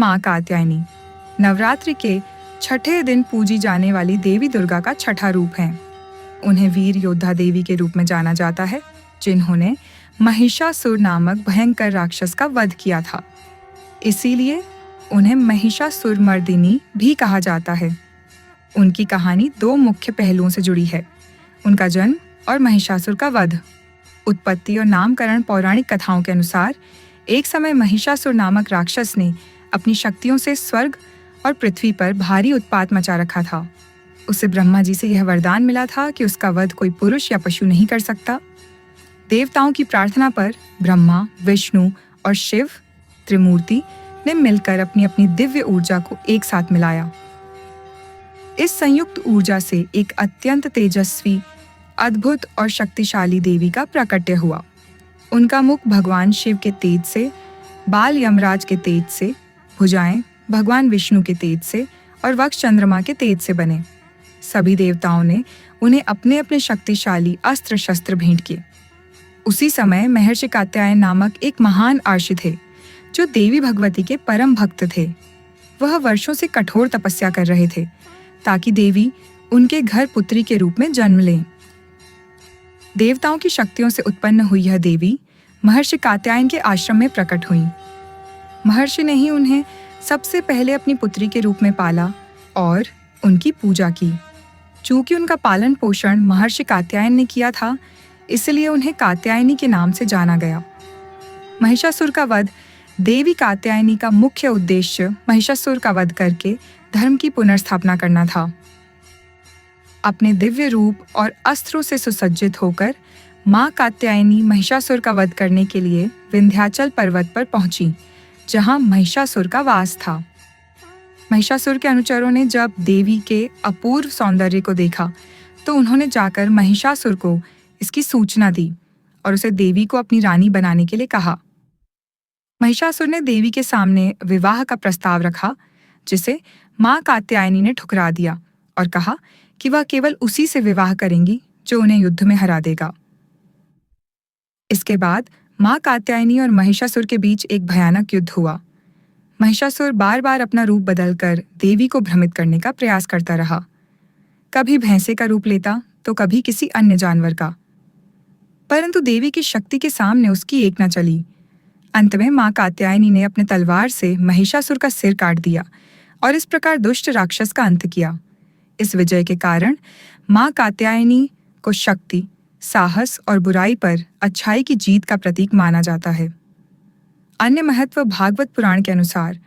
माँ कात्यायनी नवरात्रि के छठे दिन पूजी जाने वाली देवी दुर्गा का छठा रूप है। उन्हें वीर योद्धा देवी के रूप में जाना जाता है, जिन्होंने महिषासुर नामक भयंकर राक्षस का वध किया था। इसीलिए उन्हें महिषासुरमर्दिनी भी कहा जाता है। उनकी कहानी दो मुख्य पहलुओं से जुड़ी है, उनका जन्म और महिषासुर का वध। उत्पत्ति और नामकरण पौराणिक कथाओं के अनुसार एक समय महिषासुर नामक राक्षस ने अपनी शक्तियों से स्वर्ग और पृथ्वी पर भारी उत्पात मचा रखा था। उसे ब्रह्मा जी से यह वरदान मिला था कि उसका वध कोई पुरुष या पशु नहीं कर सकता। देवताओं की प्रार्थना पर ब्रह्मा, विष्णु और शिव त्रिमूर्ति ने मिलकर अपनी अपनी दिव्य ऊर्जा को एक साथ मिलाया। इस संयुक्त ऊर्जा से एक अत्यंत तेजस्वी, अद्भुत और शक्तिशाली देवी का प्राकट्य हुआ। उनका मुख भगवान शिव के तेज से, बाल यमराज के तेज से, भुजाएं भगवान विष्णु के तेज से और वक्ष चंद्रमा के तेज से बने। सभी देवताओं ने उन्हें अपने अपने शक्तिशाली अस्त्र शस्त्र भेंट किए। उसी समय महर्षि कात्यायन नामक एक महान आर्षि थे, जो देवी भगवती के परम भक्त थे। वह वर्षों से कठोर तपस्या कर रहे थे ताकि देवी उनके घर पुत्री के रूप में जन्म लें। देवताओं की शक्तियों से उत्पन्न हुई यह देवी महर्षि कात्यायन के आश्रम में प्रकट हुई। महर्षि ने ही उन्हें सबसे पहले अपनी पुत्री के रूप में पाला और उनकी पूजा की। चूंकि उनका पालन पोषण महर्षि कात्यायन ने किया था, इसलिए उन्हें कात्यायनी के नाम से जाना गया। महिषासुर का वध देवी कात्यायनी का मुख्य उद्देश्य महिषासुर का वध करके धर्म की पुनर्स्थापना करना था। अपने दिव्य रूप और अस्त्रों से सुसज्जित होकर माँ कात्यायनी महिषासुर का वध करने के लिए विंध्याचल पर्वत पर पहुंची, जहां महिषासुर का वास था। महिषासुर के अनुचरों ने जब देवी के अपूर्व सौंदर्य को देखा तो उन्होंने जाकर महिषासुर को इसकी सूचना दी और उसे देवी को अपनी रानी बनाने के लिए कहा। महिषासुर ने देवी के सामने विवाह का प्रस्ताव रखा, जिसे माँ कात्यायनी ने ठुकरा दिया और कहा कि वह केवल उसी से विवाह करेंगी जो उन्हें युद्ध में हरा देगा। इसके बाद माँ कात्यायनी और महिषासुर के बीच एक भयानक युद्ध हुआ। महिषासुर बार बार अपना रूप बदलकर देवी को भ्रमित करने का प्रयास करता रहा। कभी भैंसे का रूप लेता तो कभी किसी अन्य जानवर का, परंतु देवी की शक्ति के सामने उसकी एक न चली। अंत में माँ कात्यायनी ने अपने तलवार से महिषासुर का सिर काट दिया और इस प्रकार दुष्ट राक्षस का अंत किया। इस विजय के कारण माँ कात्यायनी को शक्ति, साहस और बुराई पर अच्छाई की जीत का प्रतीक माना जाता है। अन्य महत्व भागवत पुराण के अनुसार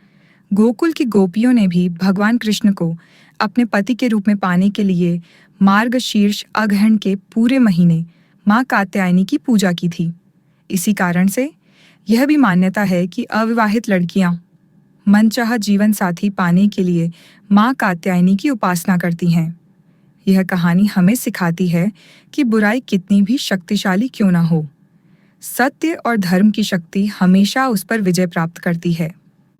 गोकुल की गोपियों ने भी भगवान कृष्ण को अपने पति के रूप में पाने के लिए मार्गशीर्ष अग्रहण के पूरे महीने माँ कात्यायनी की पूजा की थी। इसी कारण से यह भी मान्यता है कि अविवाहित लड़कियां मनचाहा जीवन साथी पाने के लिए माँ कात्यायनी की उपासना करती हैं। यह कहानी हमें सिखाती है कि बुराई कितनी भी शक्तिशाली क्यों ना हो, सत्य और धर्म की शक्ति हमेशा उस पर विजय प्राप्त करती है।